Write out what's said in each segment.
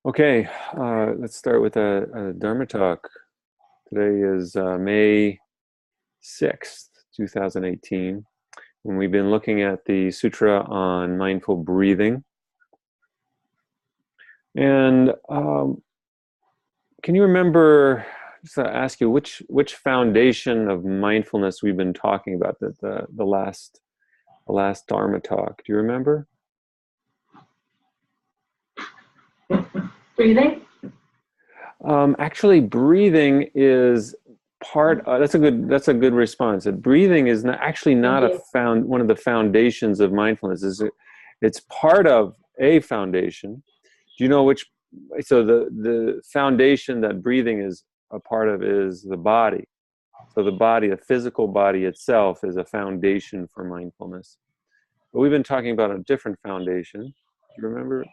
Okay, let's start with a Dharma talk. Today is May 6th, 2018, and we've been looking at the Sutra on mindful breathing. And can you remember, just ask you, which foundation of mindfulness we've been talking about, the last Dharma talk? Do you remember? Breathing? Actually, breathing is part. That's a good response. That breathing is not one of the foundations of mindfulness. It's part of a foundation. Do you know which? So the foundation that breathing is a part of is the body. So the body, the physical body itself, is a foundation for mindfulness. But we've been talking about a different foundation. Do you remember?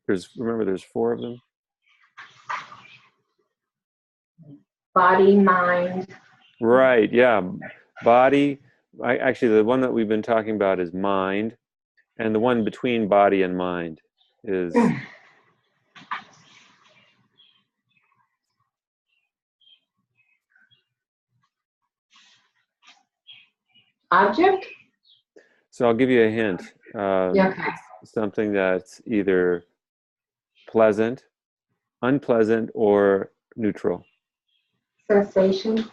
There's four of them. Body, mind. Right, yeah. Body, actually, the one that we've been talking about is mind, and the one between body and mind is... Object? So I'll give you a hint. Okay. It's something that's either pleasant, unpleasant, or neutral. Sensation?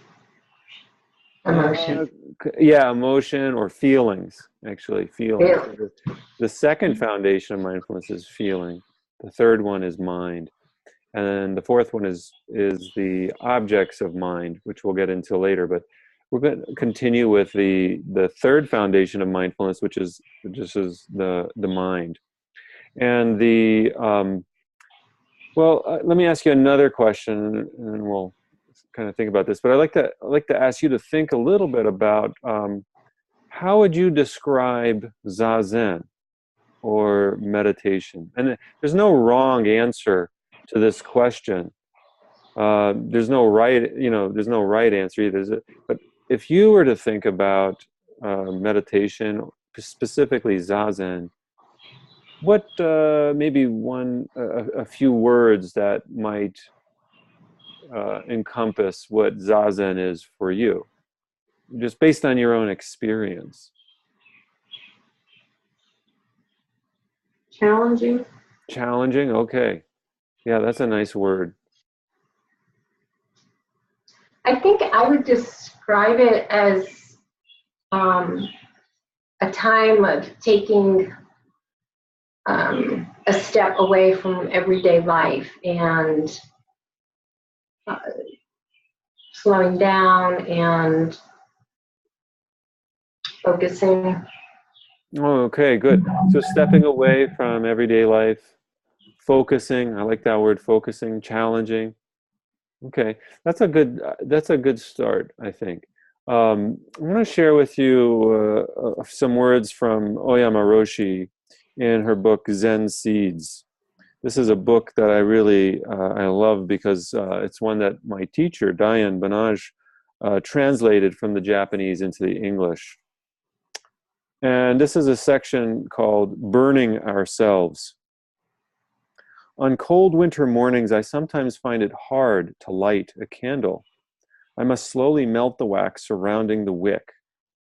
Emotion. Yeah, emotion or feelings, actually, feelings. Yeah. The second foundation of mindfulness is feeling. The third one is mind. And then the fourth one is the objects of mind, which we'll get into later. But we're going to continue with the third foundation of mindfulness, which is the mind. And let me ask you another question, and we'll kind of think about this. But I'd like to ask you to think a little bit about how would you describe zazen or meditation? And there's no wrong answer to this question. There's no right answer either. But if you were to think about meditation, specifically zazen, what maybe a few words that might encompass what zazen is for you, just based on your own experience? Challenging? Challenging, okay. Yeah, that's a nice word. I think I would describe it as a time of taking a step away from everyday life and slowing down and focusing. Oh, okay, good. So stepping away from everyday life, focusing. I like that word, focusing. Challenging. Okay, that's a good start, I think. I'm going to share with you some words from Oyama Roshi in her book Zen Seeds. This is a book that I love because it's one that my teacher Diane Banaj translated from the Japanese into the English. And this is a section called Burning Ourselves. On cold winter mornings, I sometimes find it hard to light a candle. I must slowly melt the wax surrounding the wick.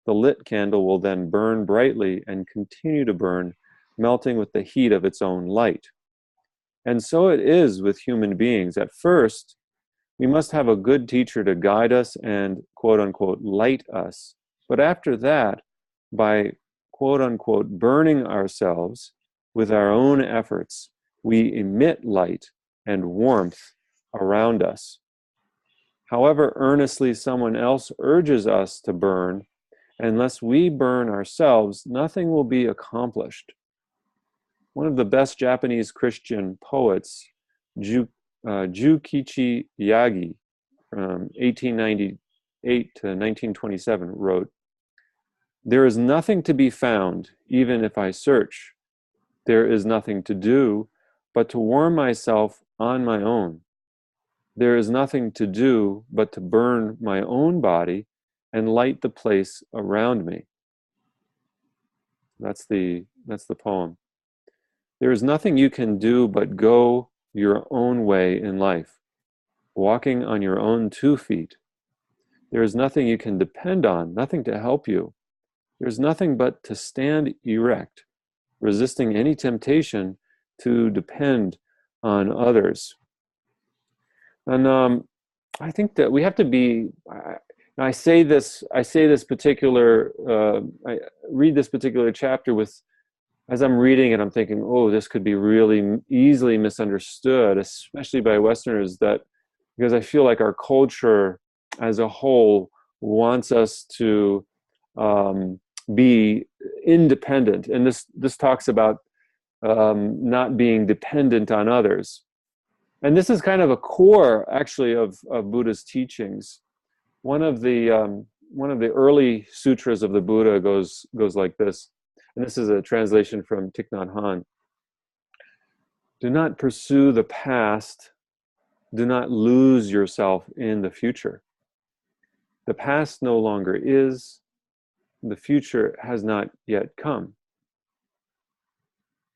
The lit candle will then burn brightly and continue to burn, melting with the heat of its own light. And so it is with human beings. At first, we must have a good teacher to guide us and, quote unquote, light us. But after that, by, quote unquote, burning ourselves with our own efforts, we emit light and warmth around us. However earnestly someone else urges us to burn, unless we burn ourselves, nothing will be accomplished. One of the best Japanese Christian poets, Jukichi Yagi, from 1898 to 1927, wrote, "There is nothing to be found, even if I search. There is nothing to do, but to warm myself on my own. There is nothing to do but to burn my own body and light the place around me." That's the poem. There is nothing you can do but go your own way in life, walking on your own 2 feet. There is nothing you can depend on, nothing to help you. There's nothing but to stand erect, resisting any temptation to depend on others. And I think that we have to be. I say this. I say this particular. I read this particular chapter with. As I'm reading it, I'm thinking, oh, this could be really easily misunderstood, especially by Westerners. That because I feel like our culture, as a whole, wants us to be independent, and this talks about not being dependent on others. And this is kind of a core, actually, of Buddha's teachings. One of the early sutras of the Buddha goes like this, and this is a translation from Thich Nhat Hanh. Do not pursue the past. Do not lose yourself in the future. The past no longer is. The future has not yet come.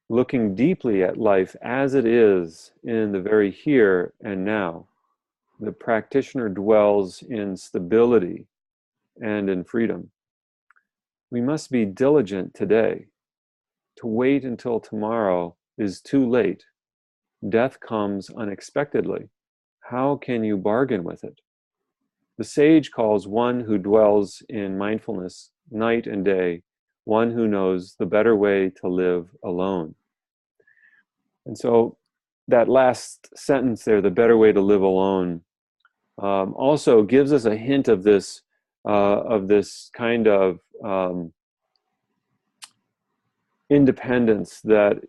Looking deeply at life as it is in the very here and now, the practitioner dwells in stability and in freedom. We must be diligent today. To wait until tomorrow is too late. Death comes unexpectedly. How can you bargain with it? The sage calls one who dwells in mindfulness night and day, one who knows the better way to live alone. And so that last sentence there, the better way to live alone, also gives us a hint of this kind of independence that's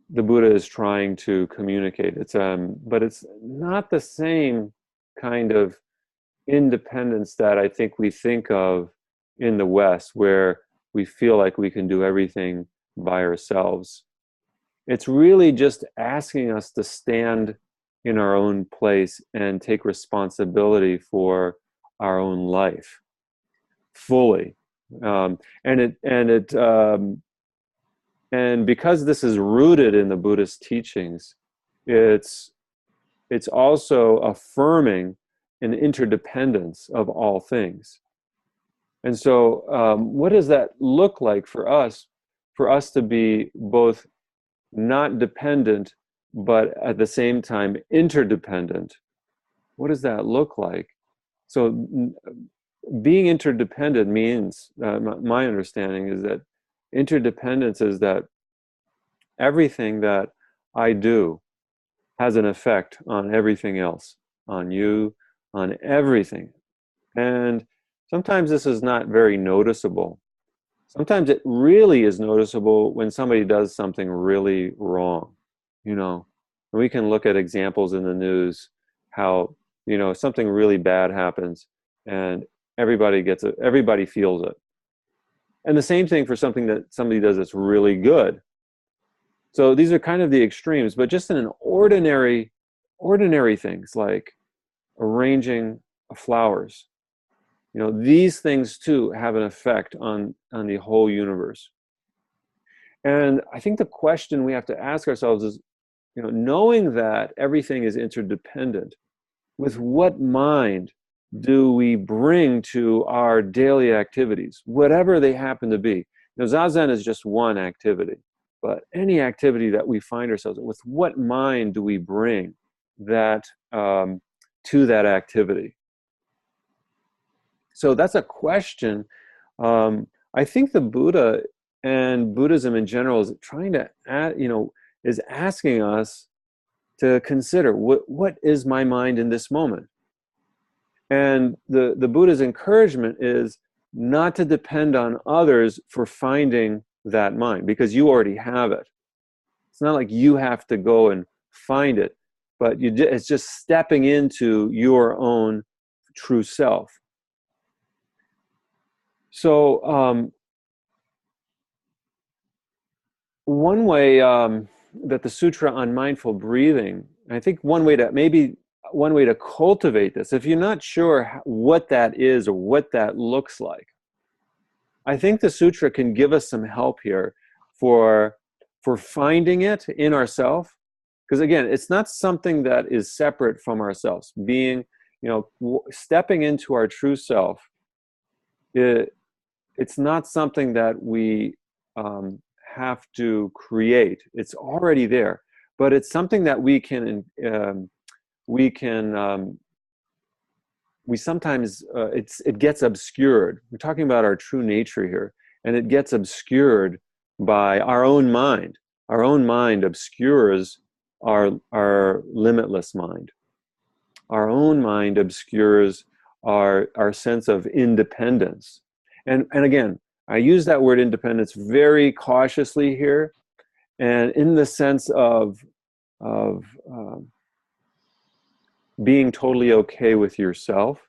the Buddha is trying to communicate. But it's not the same kind of independence that I think we think of in the West, where we feel like we can do everything by ourselves. It's really just asking us to stand in our own place and take responsibility for our own life fully. And because this is rooted in the Buddhist teachings, it's also affirming an interdependence of all things. And so what does that look like for us? For us to be both not dependent, but at the same time interdependent. What does that look like? So being interdependent means, my understanding is that interdependence is that everything that I do has an effect on everything else, on you, on everything. And sometimes this is not very noticeable. Sometimes it really is noticeable when somebody does something really wrong. We can look at examples in the news how, something really bad happens and everybody feels it. And the same thing for something that somebody does that's really good. So these are kind of the extremes, but just in an ordinary things like arranging flowers. These things too have an effect on the whole universe. And I think the question we have to ask ourselves is, knowing that everything is interdependent, with what mind do we bring to our daily activities, whatever they happen to be? Zazen is just one activity, but any activity that we find ourselves in, with what mind do we bring that to that activity? So that's a question. I think the Buddha and Buddhism in general is trying to is asking us to consider what is my mind in this moment. And the Buddha's encouragement is not to depend on others for finding that mind, because you already have it. It's not like you have to go and find it, but it's just stepping into your own true self. So one way that the Sutra on Mindful Breathing, I think one way to cultivate this, if you're not sure what that is or what that looks like, I think the Sutra can give us some help here for finding it in ourselves. Because again, it's not something that is separate from ourselves. Being, stepping into our true self, it's not something that we have to create. It's already there, but it's something that we can we sometimes it gets obscured. We're talking about our true nature here, and it gets obscured by our own mind. Our own mind obscures our limitless mind. Our own mind obscures our sense of independence. And again, I use that word independence very cautiously here, and in the sense of being totally okay with yourself,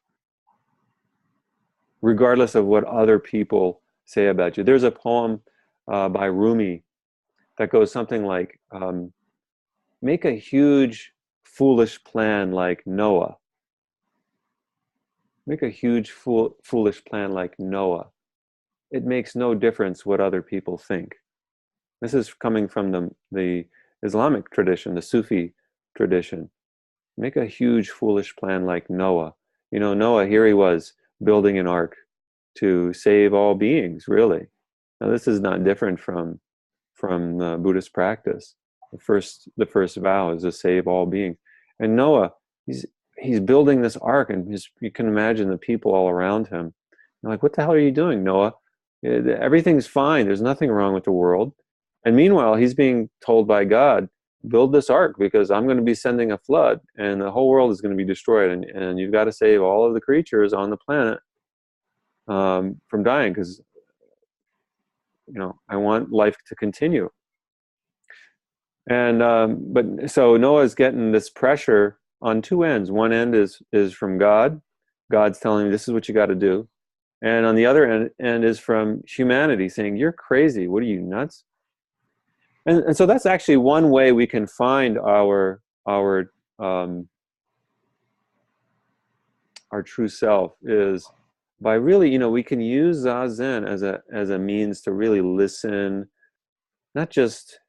regardless of what other people say about you. There's a poem by Rumi that goes something like, make a huge, foolish plan like Noah. Make a huge, foolish plan like Noah. It makes no difference what other people think. This is coming from the Islamic tradition, the Sufi tradition. Make a huge, foolish plan like Noah. Noah, here he was building an ark to save all beings, really. Now, this is not different from the Buddhist practice. The first vow is to save all beings. And Noah, he's building this ark, and you can imagine the people all around him. They're like, what the hell are you doing, Noah? Everything's fine. There's nothing wrong with the world. And meanwhile, he's being told by God, build this ark because I'm going to be sending a flood and the whole world is going to be destroyed. And you've got to save all of the creatures on the planet from dying because, I want life to continue. And but so Noah's getting this pressure on two ends. One end is from God. God's telling him this is what you got to do. And on the other end is from humanity saying, you're crazy. What are you, nuts? And so that's actually one way we can find our true self is by really, we can use Zazen as a means to really listen, not just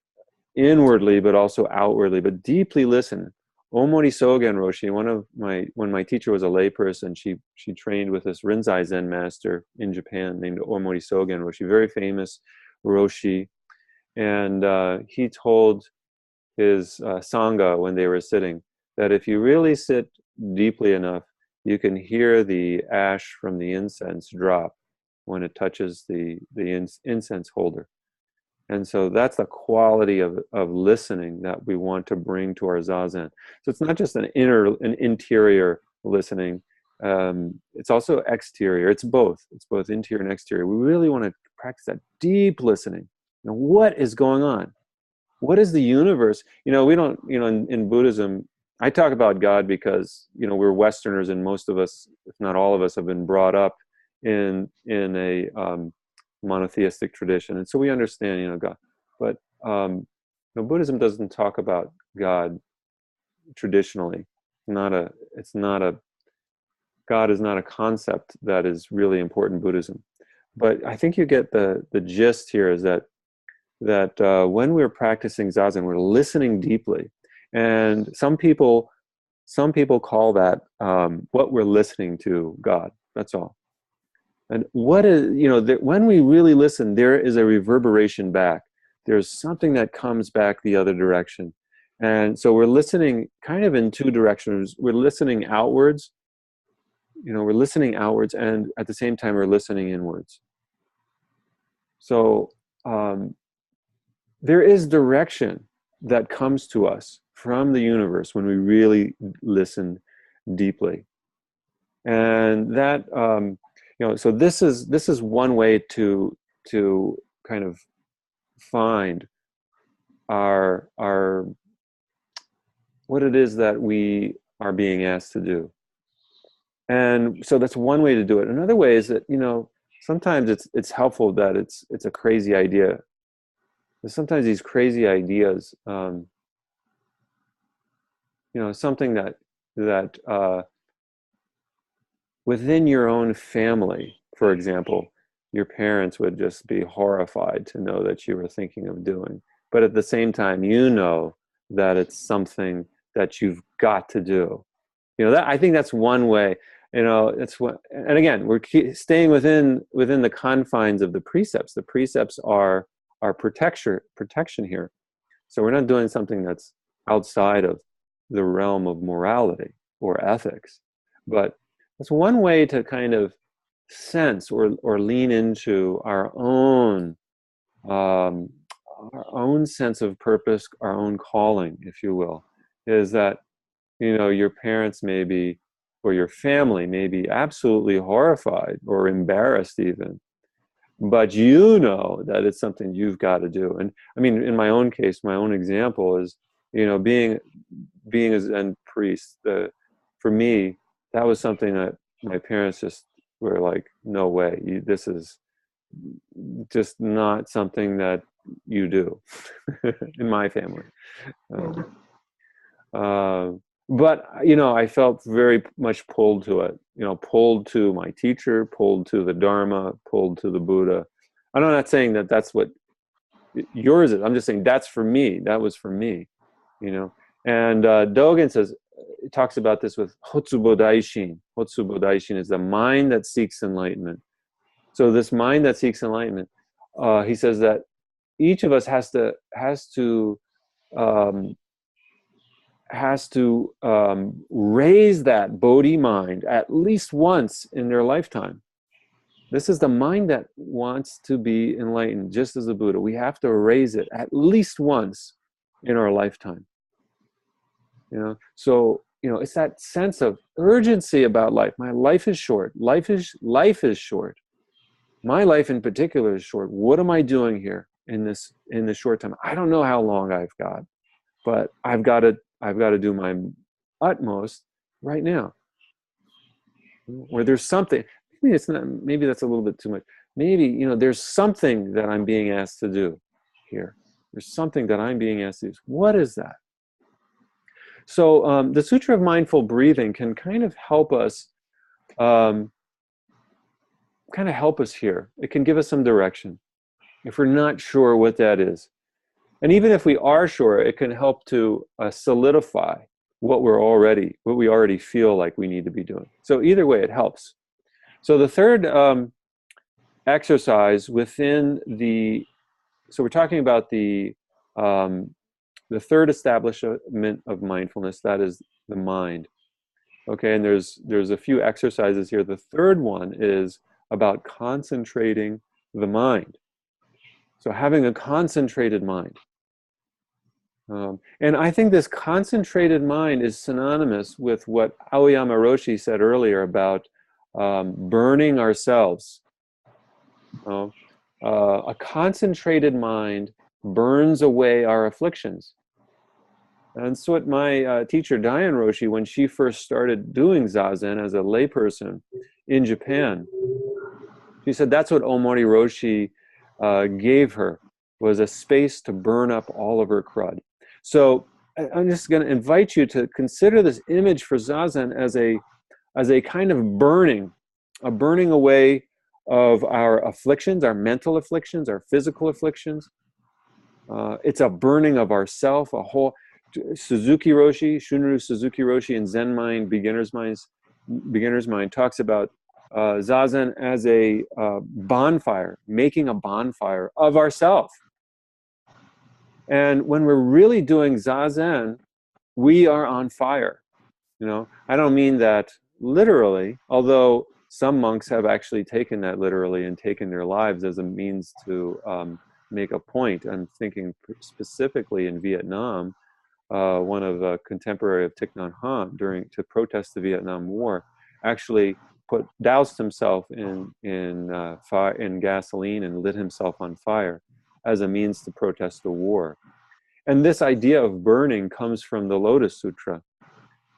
inwardly, but also outwardly, but deeply listen. Omori Sogen Roshi, when my teacher was a layperson, she trained with this Rinzai Zen master in Japan named Omori Sogen Roshi, very famous Roshi. And he told his Sangha when they were sitting that if you really sit deeply enough, you can hear the ash from the incense drop when it touches the incense holder. And so that's the quality of listening that we want to bring to our Zazen. So it's not just an interior listening. It's also exterior. It's both. It's both interior and exterior. We really want to practice that deep listening. What is going on? What is the universe? We don't, in Buddhism, I talk about God because, we're Westerners and most of us, if not all of us, have been brought up in a monotheistic tradition. And so we understand, God. But Buddhism doesn't talk about God traditionally. God is not a concept that is really important in Buddhism. But I think you get the gist here is that when we're practicing Zazen, we're listening deeply. And some people call that what we're listening to God. That's all. And what is, when we really listen, there is a reverberation back. There's something that comes back the other direction. And so we're listening kind of in two directions. We're listening outwards, and at the same time, we're listening inwards. So there is direction that comes to us from the universe when we really listen deeply. And that, so this is one way to kind of find our what it is that we are being asked to do. And so that's one way to do it. Another way is that, sometimes it's helpful that it's a crazy idea. There's sometimes these crazy ideas, something that within your own family, for example, your parents would just be horrified to know that you were thinking of doing. But at the same time, you know that it's something that you've got to do. That, I think that's one way. It's what, and again, we're staying within the confines of the precepts. The precepts are our protection here. So we're not doing something that's outside of the realm of morality or ethics. But that's one way to kind of sense or lean into um, our own sense of purpose, our own calling, if you will, is that your parents may be, or your family may be absolutely horrified or embarrassed even, but you know that it's something you've got to do. And I mean, in my own case, my own example is, being a Zen priest. For me, that was something that my parents just were like, no way, this is just not something that you do in my family. Mhm. Uh, but I felt very much pulled to it. Pulled to my teacher, pulled to the Dharma, pulled to the Buddha. I'm not saying that that's what yours is. I'm just saying that's for me. That was for me. And Dogen talks about this with Hotsubo Daishin. Hotsubo Daishin is the mind that seeks enlightenment. So this mind that seeks enlightenment, he says that each of us um, has to raise that Bodhi mind at least once in their lifetime. This is the mind that wants to be enlightened, just as the Buddha. We have to raise it at least once in our lifetime. So it's that sense of urgency about life. My life is short. Life is short. My life in particular is short. What am I doing here in this short time? I don't know how long I've got, but I've got to do my utmost right now. Where there's something, maybe it's not, maybe that's a little bit too much. Maybe there's something that I'm being asked to do here. There's something that I'm being asked to do. What is that? So the Sutra of Mindful Breathing can kind of help us. Here. It can give us some direction if we're not sure what that is. And even if we are sure, it can help to solidify what we already feel like we need to be doing. So either way, it helps. So the third exercise so we're talking about the third establishment of mindfulness, that is the mind. Okay, and there's a few exercises here. The third one is about concentrating the mind. So having a concentrated mind. And I think this concentrated mind is synonymous with what Aoyama Roshi said earlier about burning ourselves. A concentrated mind burns away our afflictions. And so what my teacher, Diane Roshi, when she first started doing Zazen as a layperson in Japan, she said that's what Omori Roshi gave her, was a space to burn up all of her crud. So I'm just going to invite you to consider this image for Zazen as a kind of a burning away of our afflictions, our mental afflictions, our physical afflictions. It's a burning of ourself, a whole. Shunryu Suzuki Roshi in Zen Mind, Beginner's Mind talks about Zazen as a bonfire, making a bonfire of ourself. And when we're really doing Zazen, we are on fire. I don't mean that literally, although some monks have actually taken that literally and taken their lives as a means to make a point. I'm thinking specifically in Vietnam. One of a contemporary of Thich Nhat Hanh to protest the Vietnam War, actually doused himself in fire, in gasoline, and lit himself on fire as a means to protest the war. And this idea of burning comes from the Lotus Sutra,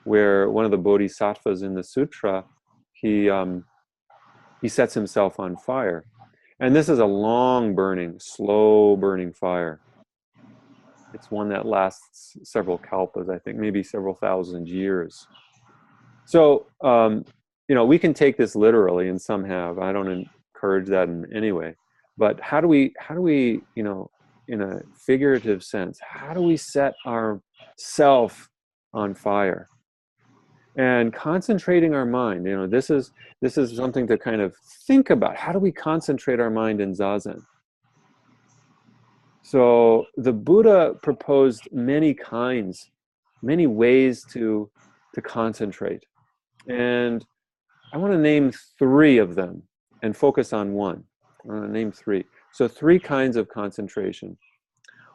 where one of the bodhisattvas in the sutra, he sets himself on fire, and this is a long burning, slow burning fire. It's one that lasts several kalpas, I think, maybe several thousand years. So, we can take this literally, and some have. I don't encourage that in any way. But how do we, you know, in a figurative sense, how do we set our self on fire? And concentrating our mind, you know, this is something to kind of think about. How do we concentrate our mind in Zazen? So the Buddha proposed many kinds, many ways to concentrate. And I want to name three of them and focus on one. I want to name three. So three kinds of concentration.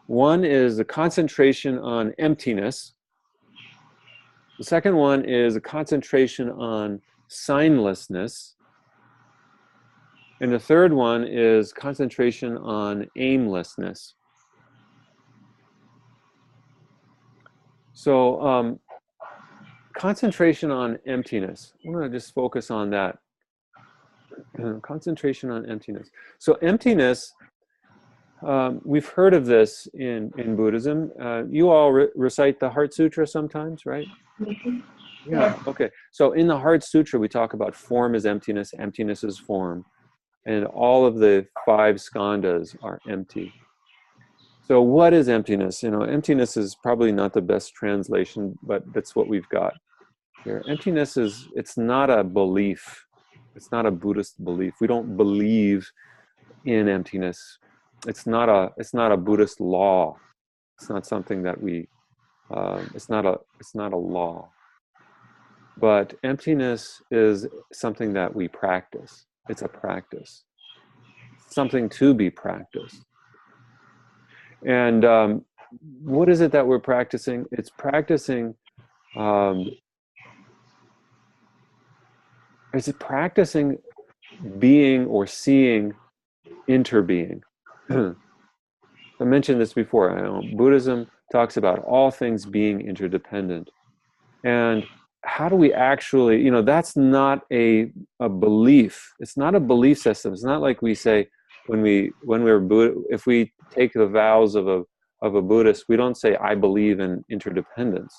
One is the concentration on emptiness. The second one is a concentration on signlessness. And the third one is concentration on aimlessness. So concentration on emptiness. I'm going to just focus on that. Concentration on emptiness. So emptiness, we've heard of this in Buddhism. You all recite the Heart Sutra sometimes, right? Mhm. Yeah, okay. So in the Heart Sutra, we talk about form is emptiness, emptiness is form. And all of the 5 skandhas are empty. So what is emptiness? You know, emptiness is probably not the best translation, but that's what we've got here. Emptiness is, it's not a belief. It's not a Buddhist belief. We don't believe in emptiness. It's not a Buddhist law. It's not something that we, it's not a law. But emptiness is something that we practice. It's a practice. Something to be practiced. And what is it that we're practicing? It's practicing, being or seeing interbeing. I mentioned this before. I know Buddhism talks about all things being interdependent. And how do we actually, you know, that's not a belief. It's not a belief system. It's not like we say when we're Buddha, if we take the vows of a Buddhist, we don't say, I believe in interdependence.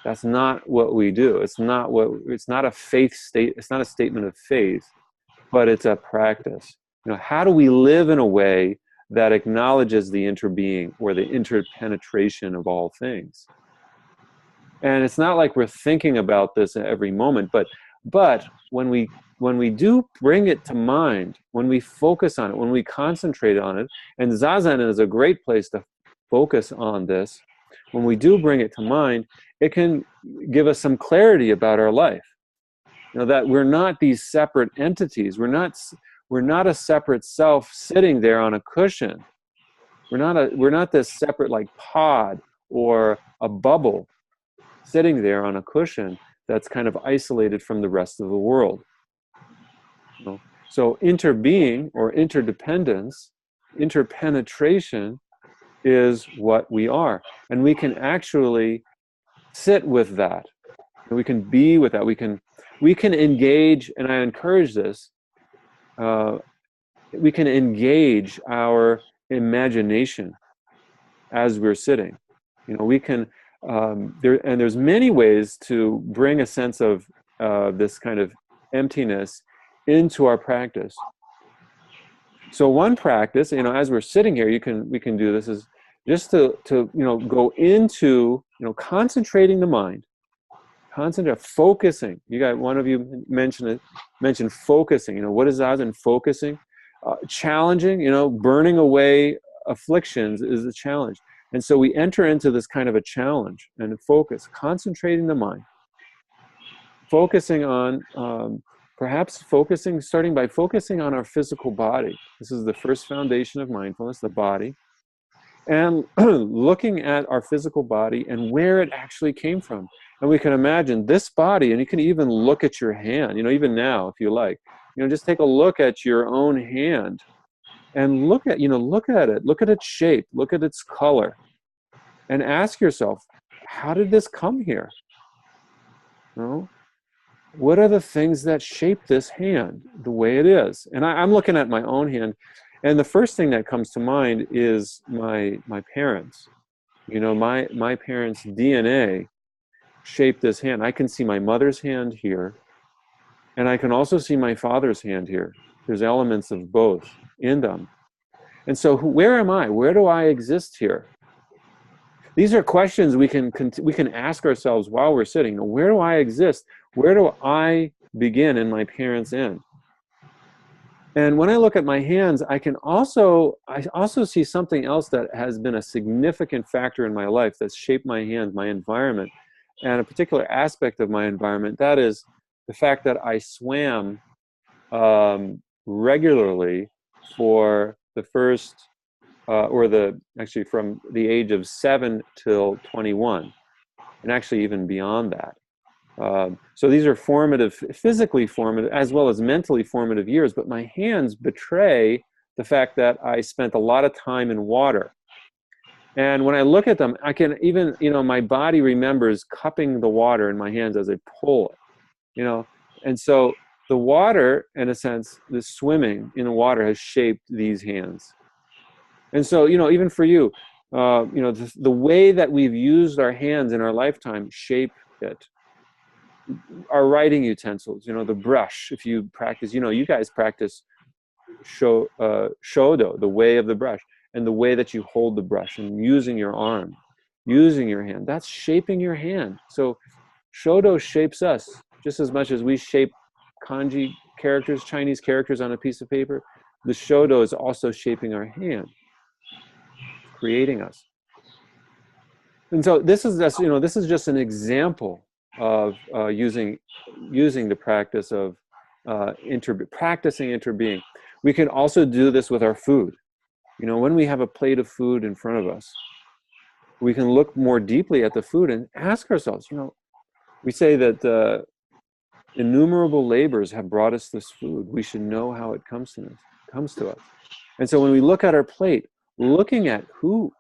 That's not what we do. It's not a faith state. It's not a statement of faith, but it's a practice. You know, how do we live in a way that acknowledges the interbeing or the interpenetration of all things? And it's not like we're thinking about this at every moment, but when we do bring it to mind, when we focus on it, when we concentrate on it, and Zazen is a great place to focus on this, when we do bring it to mind, it can give us some clarity about our life. You know, that we're not these separate entities. We're not a separate self sitting there on a cushion. We're not this separate like pod or a bubble sitting there on a cushion that's kind of isolated from the rest of the world. You know? So interbeing or interdependence, interpenetration is what we are. And we can actually sit with that. And we can be with that. We can engage, and I encourage this, we can engage our imagination as we're sitting. You know, we can, there's many ways to bring a sense of this kind of emptiness into our practice. So one practice, you know, as we're sitting here, we can do this is just to you know, go into, you know, concentrating the mind, focusing. You got one of you mentioned focusing. You know, what is Zazen? Focusing, challenging. You know, burning away afflictions is a challenge. And so we enter into this kind of a challenge and focus, concentrating the mind, focusing on, starting by focusing on our physical body. This is the first foundation of mindfulness, the body. And looking at our physical body and where it actually came from. And we can imagine this body, and you can even look at your hand, you know, even now, if you like, you know, just take a look at your own hand and look at it, look at its shape, look at its color, and ask yourself, how did this come here? You know? What are the things that shape this hand the way it is? And I'm looking at my own hand, and the first thing that comes to mind is my parents. You know, my parents' DNA shaped this hand. I can see my mother's hand here, and I can also see my father's hand here. There's elements of both in them. And so where am I? Where do I exist here? These are questions we can ask ourselves while we're sitting. Where do I exist? Where do I begin and my parents end? And when I look at my hands, I also see something else that has been a significant factor in my life that's shaped my hands, my environment, and a particular aspect of my environment. That is the fact that I swam regularly for the first, actually from the age of 7 till 21, and actually even beyond that. So these are formative, physically formative, as well as mentally formative years, but my hands betray the fact that I spent a lot of time in water. And when I look at them, I can even, my body remembers cupping the water in my hands as I pull it, And so the water, in a sense, the swimming in the water has shaped these hands. And so, even for you, the way that we've used our hands in our lifetime shape it. Our writing utensils, the brush, if you practice, you guys practice shodo, the way of the brush, and the way that you hold the brush and using your arm, using your hand, that's shaping your hand. So shodo shapes us just as much as we shape kanji characters, Chinese characters on a piece of paper. The shodo is also shaping our hand, creating us. And so this is just an example of using the practice of practicing interbeing. We can also do this with our food. When we have a plate of food in front of us, we can look more deeply at the food and ask ourselves, we say that innumerable labors have brought us this food. We should know how it comes to us. And so when we look at our plate, looking at who,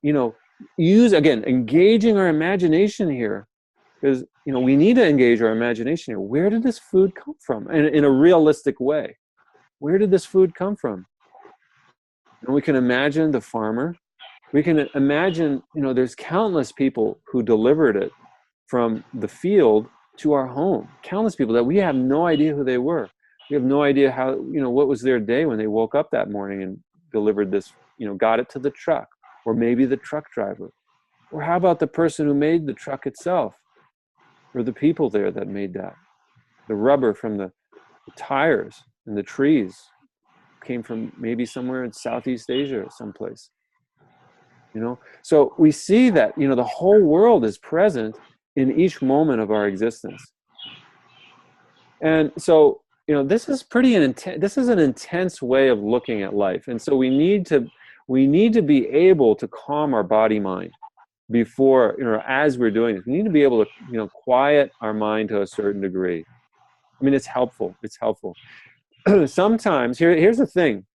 engaging our imagination here, because we need to engage our imagination here. Where did this food come from? And in a realistic way, where did this food come from? And we can imagine the farmer. We can imagine, there's countless people who delivered it from the field to our home. Countless people that we have no idea who they were. We have no idea how, what was their day when they woke up that morning and delivered this, got it to the truck, or maybe the truck driver. Or how about the person who made the truck itself? Or the people there that made that. The rubber from the tires and the trees came from maybe somewhere in Southeast Asia or someplace. So we see that, the whole world is present in each moment of our existence. And so, this is an intense way of looking at life. And so we need to be able to calm our body mind before, as we're doing this. We need to be able to, quiet our mind to a certain degree. I mean, it's helpful. Sometimes, here's the thing.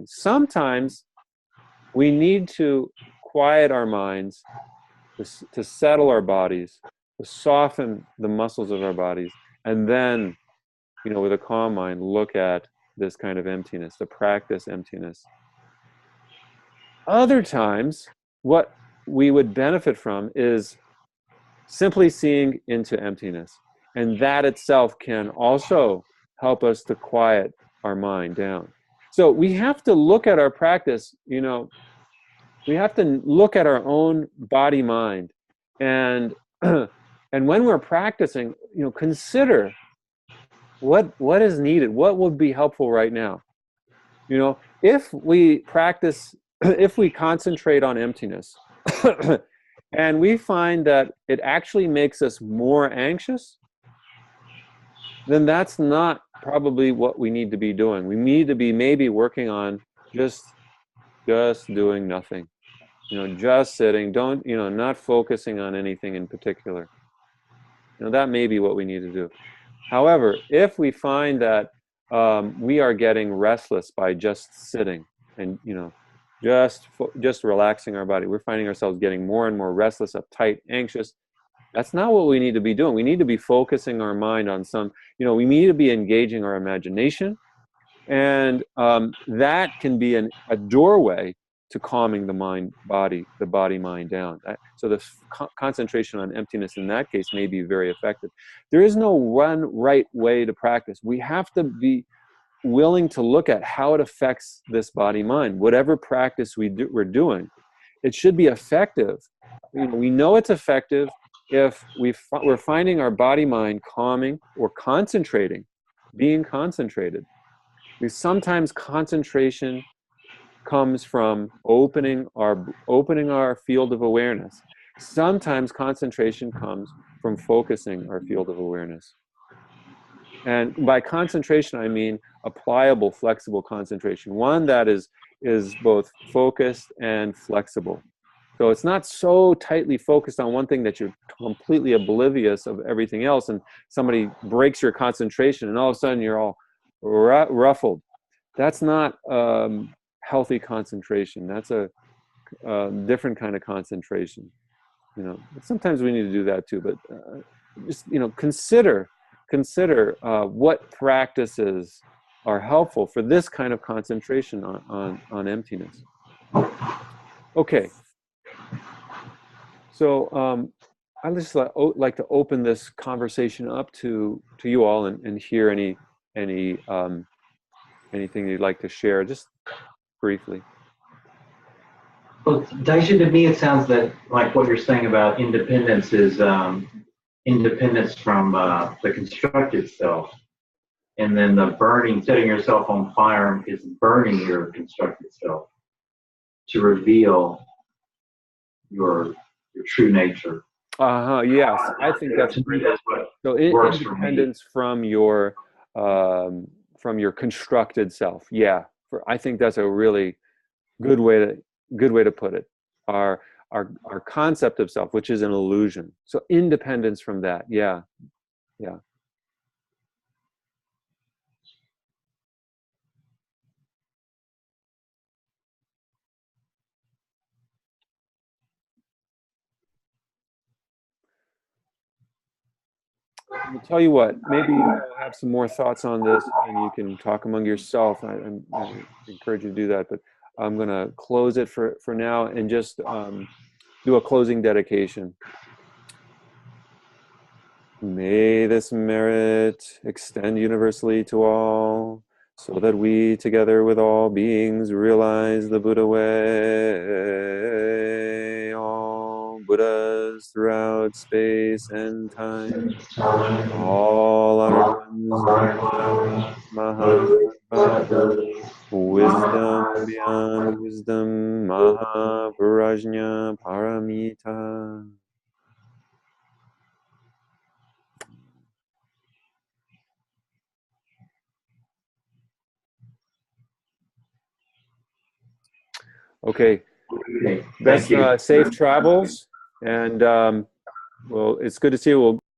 Sometimes we need to quiet our minds, to settle our bodies, to soften the muscles of our bodies, and then, with a calm mind, look at this kind of emptiness, to practice emptiness. Other times, what we would benefit from is simply seeing into emptiness. And that itself can also help us to quiet our mind down. So we have to look at our practice, we have to look at our own body mind. And and when we're practicing, consider what is needed, what would be helpful right now. If we practice, if we concentrate on emptiness, and we find that it actually makes us more anxious, then that's not probably what we need to be doing. We need to be maybe working on just doing nothing. Just sitting, not focusing on anything in particular. That may be what we need to do. However, if we find that we are getting restless by just sitting and, just relaxing our body, we're finding ourselves getting more and more restless, uptight, anxious. That's not what we need to be doing. We need to be focusing our mind on we need to be engaging our imagination. And that can be a doorway to calming the body-mind down. So the concentration on emptiness in that case may be very effective. There is no one right way to practice. We have to be willing to look at how it affects this body mind. Whatever practice we're doing, it should be effective. We know it's effective if we're finding our body mind calming or concentrating, being concentrated. Because sometimes concentration comes from opening our field of awareness. Sometimes concentration comes from focusing our field of awareness. And by concentration, I mean a pliable, flexible concentration, one that is both focused and flexible. So it's not so tightly focused on one thing that you're completely oblivious of everything else, and somebody breaks your concentration, and all of a sudden you're all ruffled. That's not healthy concentration. That's a different kind of concentration. Sometimes we need to do that too, but just consider what practices are helpful for this kind of concentration on emptiness. Okay. So I just like to open this conversation up to you all and hear anything you'd like to share, just briefly. Well, Daisha, to me, it sounds that like what you're saying about independence is independence from the constructed self, and then the burning, setting yourself on fire, is burning your constructed self to reveal your true nature. Yes, I think that's great. So independence from your constructed self. Yeah, I think that's a really good way to put it. Our concept of self, which is an illusion. So independence from that. Yeah. I'll tell you what, maybe you'll have some more thoughts on this and you can talk among yourself. I encourage you to do that, but I'm going to close it for now and just do a closing dedication. May this merit extend universally to all, so that we, together with all beings, realize the Buddha way. All Buddhas throughout space and time, all our Mahabodhi, wisdom beyond wisdom, Mahaprajna Paramita. Okay. Best safe travels, and well, it's good to see you.